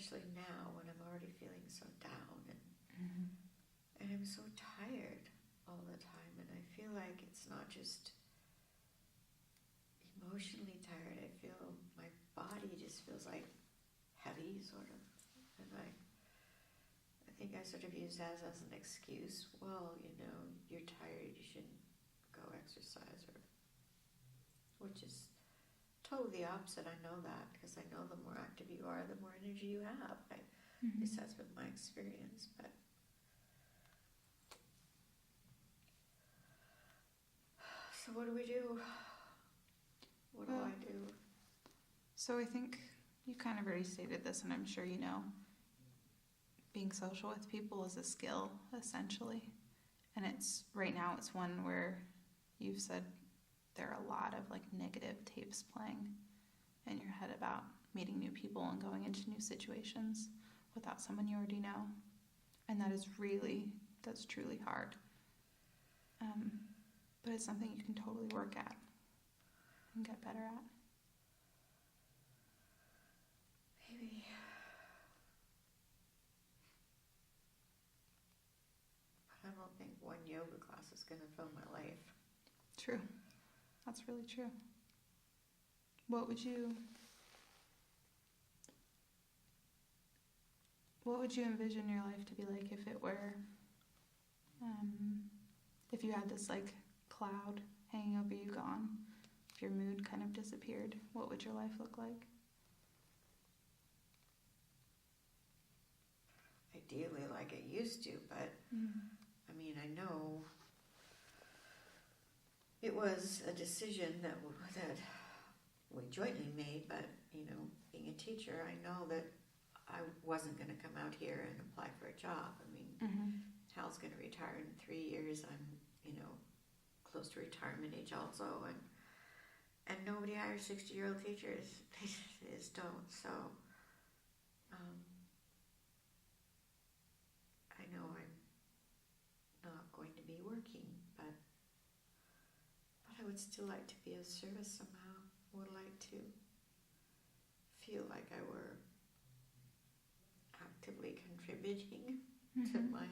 especially now when I'm already feeling so down and Mm-hmm. and I'm so tired all the time, and I feel like it's not just emotionally tired. I feel my body just feels like heavy, sort of, and I think I sort of use that as an excuse. Well, you're tired, you shouldn't go exercise, or which is totally the opposite. I know that because I know the more active you are, the more energy you have. At least that's been my experience. But so what do we do? What do I do? So I think you kind of already stated this, and I'm sure you know, being social with people is a skill, essentially. And right now it's one where you've said there are a lot of like negative tapes playing in your head about meeting new people and going into new situations without someone you already know. And that's truly hard. But it's something you can totally work at and get better at. Maybe. But I don't think one yoga class is going to fill my life. True. That's really true. What would you envision your life to be like if it were, if you had this like cloud hanging over you gone, if your mood kind of disappeared, what would your life look like? Ideally like it used to, but I mean, I know it was a decision that we jointly made, but being a teacher, I know that I wasn't going to come out here and apply for a job. I mean, Hal's going to retire in 3 years. I'm, close to retirement age also, and nobody hires 60-year-old teachers. They just don't. So I know I'm not going to be working, but I would still like to be of service somehow. I would like to feel like I were actively contributing to my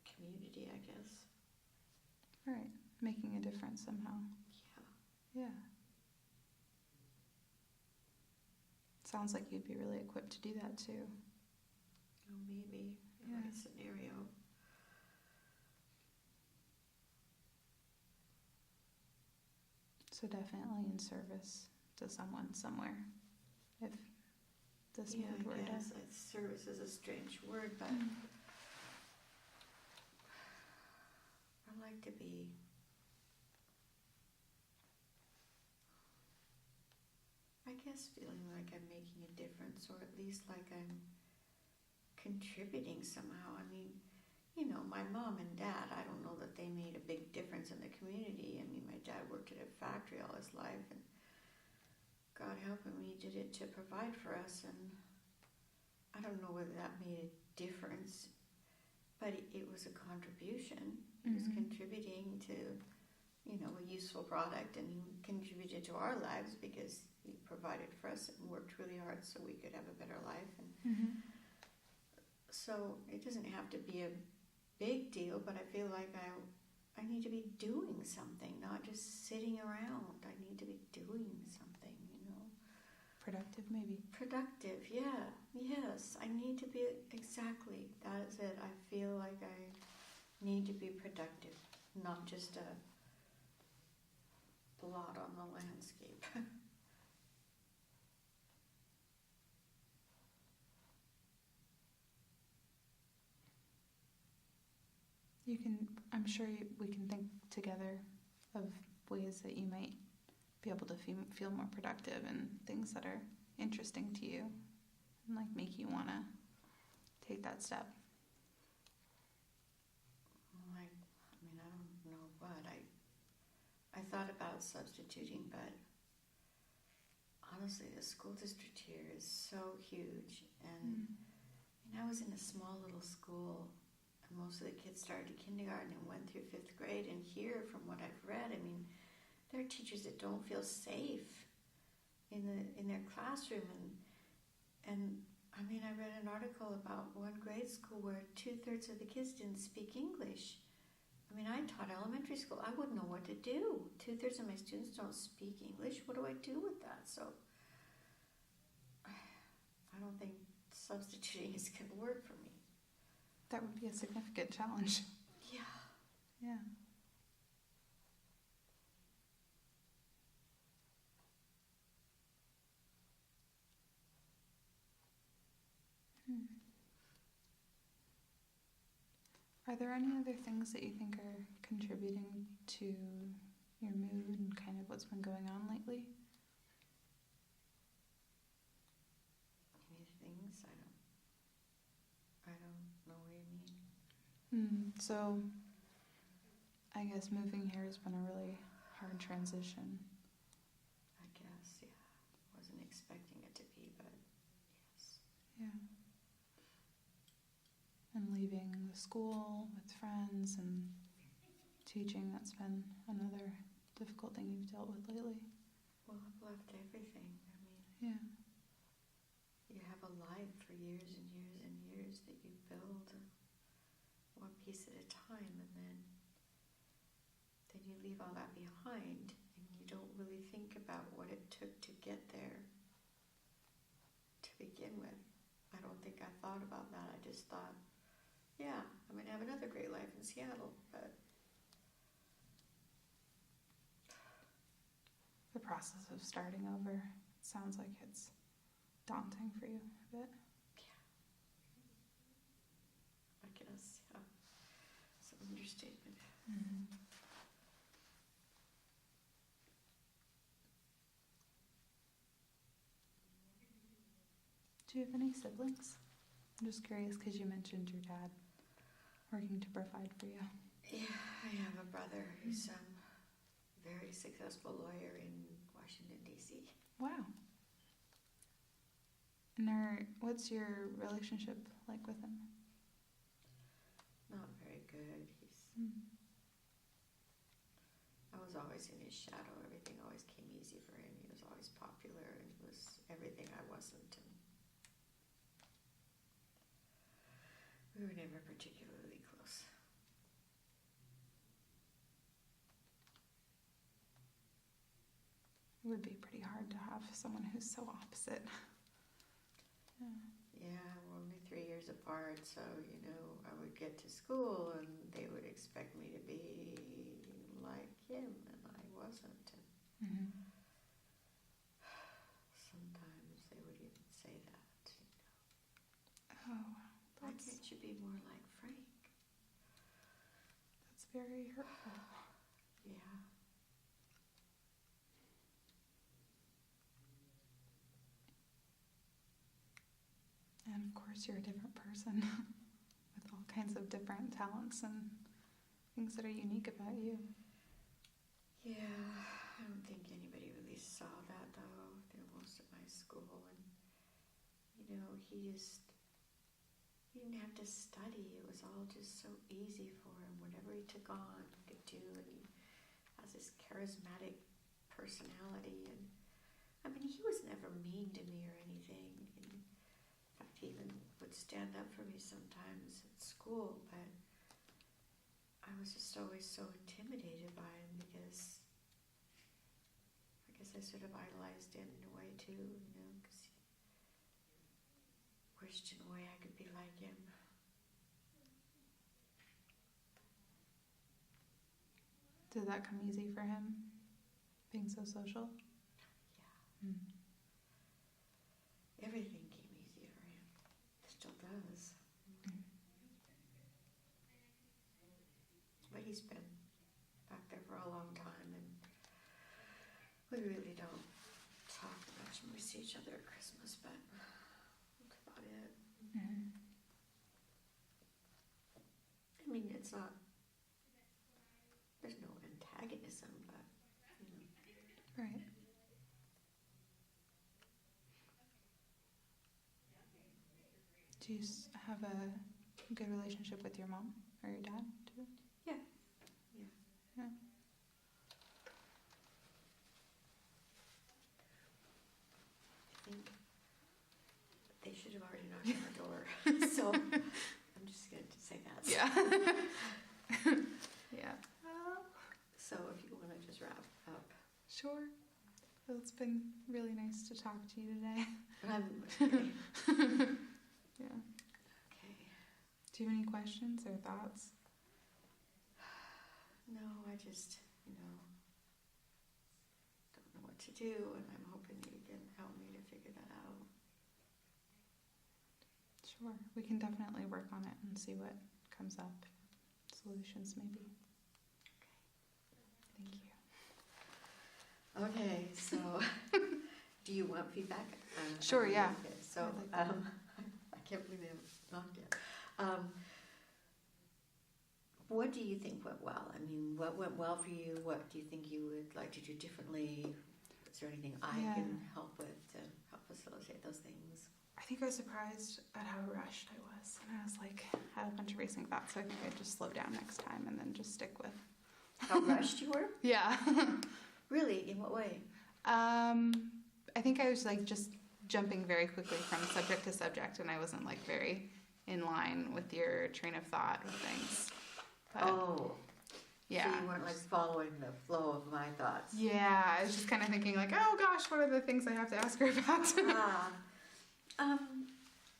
community, I guess. Right. Making a difference somehow. Yeah. Sounds like you'd be really equipped to do that too. Oh, maybe. In the right scenario. So definitely in service to someone somewhere. If this mood were I guess service is a strange word, but I like to be feeling like I'm making a difference, or at least like I'm contributing somehow. I mean, my mom and dad, I don't know that they made a big difference in the community. I mean, my dad worked at a factory all his life, and God help him, he did it to provide for us, and I don't know whether that made a difference, but it was a contribution. He was contributing to, a useful product, and he contributed to our lives because he provided for us and worked really hard so we could have a better life. And so it doesn't have to be a big deal, but I feel like I need to be doing something, not just sitting around. I need to be doing something, Productive, maybe. Productive, yeah. Yes, I need to be, exactly. That is it. I feel like I need to be productive, not just a blot on the landscape. I'm sure we can think together of ways that you might be able to feel more productive and things that are interesting to you and like make you want to take that step. I don't know what. I thought about substituting, but honestly, the school district here is so huge, and I was in a small little school, and most of the kids started kindergarten and went through 5th grade, and here, from what I've read, I mean, there are teachers that don't feel safe in their classroom, and I mean, I read an article about one grade school where 2/3 of the kids didn't speak English. I mean, I taught elementary school. I wouldn't know what to do. 2/3 of my students don't speak English. What do I do with that? So I don't think substituting is going to work for me. That would be a significant challenge. Yeah. Yeah. Hmm. Are there any other things that you think are contributing to your mood and kind of what's been going on lately? Any things? I don't know what you mean. So, I guess moving here has been a really hard transition. I guess, yeah. Wasn't expecting it to be, but yes. Yeah. And leaving the school with friends and teaching, that's been another difficult thing you've dealt with lately. Well, I've left everything. I mean, Yeah. you have a life for years and years and years that you build one piece at a time, and then you leave all that behind, and you don't really think about what it took to get there to begin with. I don't think I thought about that. I just thought, yeah, I'm going to have another great life in Seattle, but The process of starting over, it sounds like it's daunting for you a bit. I guess, yeah, it's an understatement. Mm-hmm. Do you have any siblings? I'm just curious because you mentioned your dad working to provide for you. Yeah, I have a brother who's a very successful lawyer in Washington, D.C. Wow. And what's your relationship like with him? Not very good. I was always in his shadow. Everything always came easy for him. He was always popular, and he was everything I wasn't. And we were never particularly close. It would be pretty hard to have someone who's so opposite. Yeah, we're only 3 years apart, so, I would get to school and they would expect me to be like him, and I wasn't. And Mm-hmm. sometimes they would even say that, Oh, wow. Why can't you be more like Frank? That's very hurtful. Yeah. And of course, you're a different person with all kinds of different talents and things that are unique about you. Yeah, I don't think anybody really saw that, though, through most of my school. And, he didn't have to study. It was all just so easy for him. Whatever he took on, he could do. And he has this charismatic personality. And, I mean, he was never mean to me or anything. And in fact, he even would stand up for me sometimes at school. But I was just always so intimidated by him because I guess I sort of idolized him in a way too, because I wished in a way I could be like him. Did that come easy for him, being so social? Yeah. Mm. Everything came easy for him. It still does. But he's been back there for a long time, and we really don't talk much. We see each other at Christmas, but that's about it. Mm-hmm. I mean, it's not, there's no antagonism, but, Right. Do you have a good relationship with your mom or your dad too? Yeah. Yeah. Sure. Well, it's been really nice to talk to you today. Okay. Yeah. Okay. Do you have any questions or thoughts? No, I just, don't know what to do, and I'm hoping you can help me to figure that out. Sure. We can definitely work on it and see what comes up. Solutions, maybe. Thank you. Okay, so do you want feedback? Sure, yeah. Okay, so I'd like I can't believe I haven't knocked yet. What do you think went well? I mean, what went well for you? What do you think you would like to do differently? Is there anything I can help with to help facilitate those things? I think I was surprised at how rushed I was. And I was like, I had a bunch of racing thoughts, so I think I'd just slow down next time and then just stick with. How rushed you were? Yeah. Really? In what way? I think I was like just jumping very quickly from subject to subject, and I wasn't like very in line with your train of thought with things. But, yeah. So you weren't like following the flow of my thoughts. Yeah, I was just kind of thinking like, oh gosh, what are the things I have to ask her about?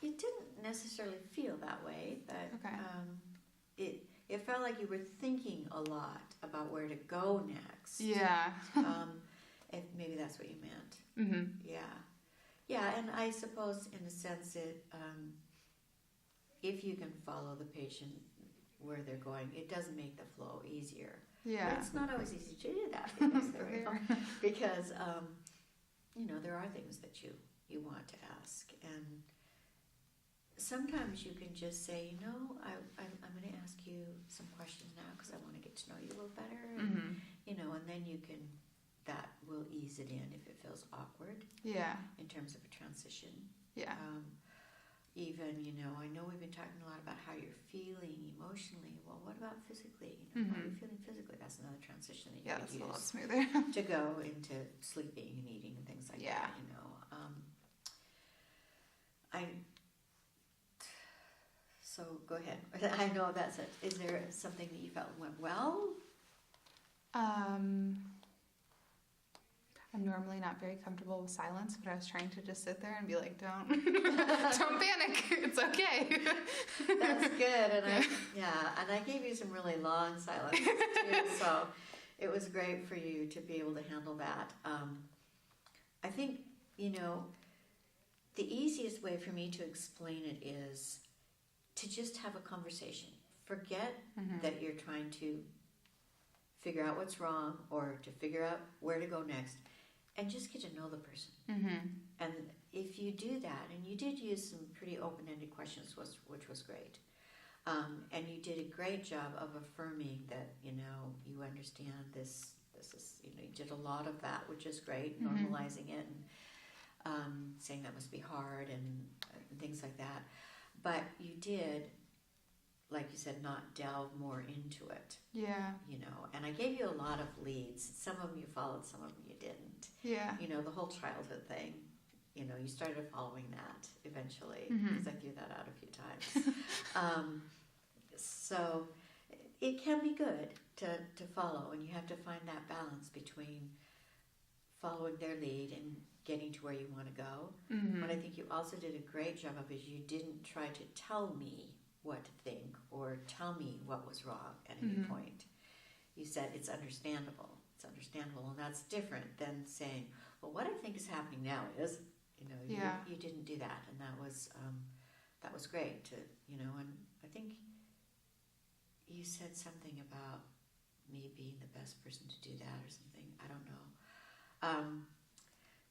It didn't necessarily feel that way, but Okay. It felt like you were thinking a lot about where to go next. Yeah. If maybe that's what you meant. Mm-hmm. Yeah, and I suppose in a sense if you can follow the patient where they're going, it does make the flow easier. Yeah. But it's not always easy to do that because there are things that you want to ask, and sometimes you can just say, I'm going to ask you some questions now because I want to get to know you a little better, and, and then that will ease it in if it feels awkward. Yeah. In terms of a transition. Yeah. Even, I know we've been talking a lot about how you're feeling emotionally. Well, what about physically? How are you feeling physically? That's another transition that you Yeah, could that's a lot use smoother. to go into sleeping and eating and things like that. So go ahead. I know that's it. Is there something that you felt went well? I'm normally not very comfortable with silence, but I was trying to just sit there and be like, don't panic. It's okay. That's good. And I gave you some really long silences too, so it was great for you to be able to handle that. I think, the easiest way for me to explain it is to just have a conversation. Forget that you're trying to figure out what's wrong or to figure out where to go next, and just get to know the person. And if you do that, and you did use some pretty open-ended questions, which was great, and you did a great job of affirming that you understand this is you did a lot of that, which is great, normalizing it and saying that must be hard and things like that. But you did, like you said, not delve more into it. Yeah. And I gave you a lot of leads. Some of them you followed, some of them you didn't. Yeah. The whole childhood thing, you started following that eventually, because I threw that out a few times. So it can be good to follow, and you have to find that balance between following their lead and getting to where you want to go. But I think you also did a great job of it. You didn't try to tell me what to think or tell me what was wrong at any point. You said it's understandable, and that's different than saying, well, what I think is happening now is, you didn't do that, and that was great to, and I think you said something about me being the best person to do that or something. I don't know.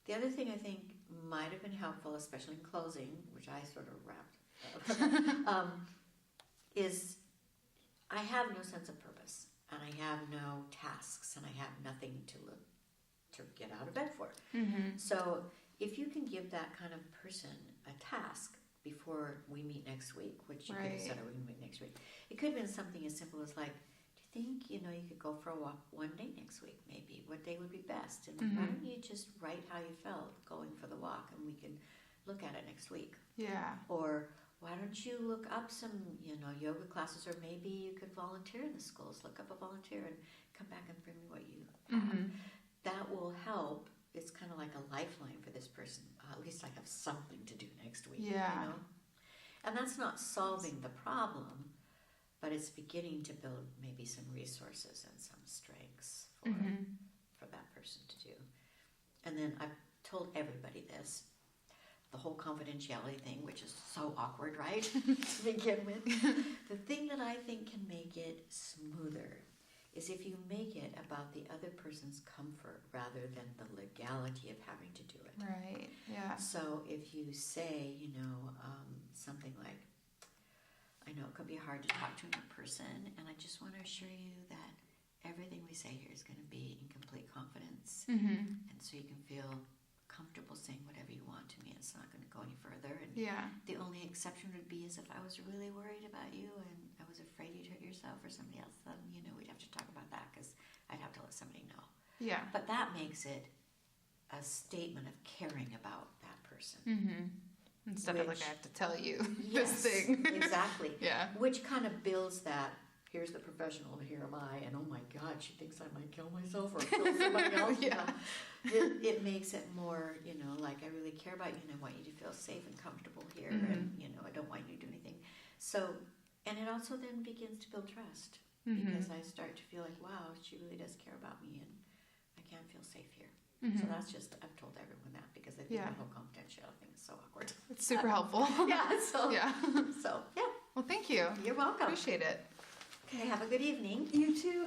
The other thing I think might have been helpful, especially in closing, which I sort of wrapped up, is I have no sense of purpose, and I have no tasks, and I have nothing to get out of bed for. So if you can give that kind of person a task before we meet next week, which you could have said, we can meet next week. It could have been something as simple as like, do you think, you could go for a walk one day next week, maybe? What day would be best? And why don't you just write how you felt going for the walk, and we can look at it next week? Yeah. Or why don't you look up some, yoga classes, or maybe you could volunteer in the schools. Look up a volunteer and come back and bring me what you have. that will help. It's kind of like a lifeline for this person. At least I have something to do next week. Yeah. You know? And that's not solving the problem, but it's beginning to build maybe some resources and some strengths for that person to do. And then I've told everybody this, the whole confidentiality thing, which is so awkward, right, to begin with. The thing that I think can make it smoother is if you make it about the other person's comfort rather than the legality of having to do it. Right, yeah. So if you say, something like, I know it could be hard to talk to a new person, and I just want to assure you that everything we say here is going to be in complete confidence, and so you can feel comfortable saying whatever you want to me. It's not going to go any further. And Yeah. the only exception would be is if I was really worried about you and I was afraid you'd hurt yourself or somebody else, then, we'd have to talk about that because I'd have to let somebody know. Yeah. But that makes it a statement of caring about that person. Instead of like, Which- I have to tell you Yes, this thing. exactly. Yeah. Which kind of builds that, here's the professional, here am I, and oh my God, she thinks I might kill myself or kill somebody else. Yeah. It makes it more, like I really care about you and I want you to feel safe and comfortable here, and, I don't want you to do anything. So, and it also then begins to build trust because I start to feel like, wow, she really does care about me and I can feel safe here. So that's just, I've told everyone that because I think Yeah. the whole confidentiality thing is so awkward. It's super helpful. Yeah, so, Yeah. so, yeah, Well, thank you. you're welcome. Appreciate it. Okay, have a good evening. You too.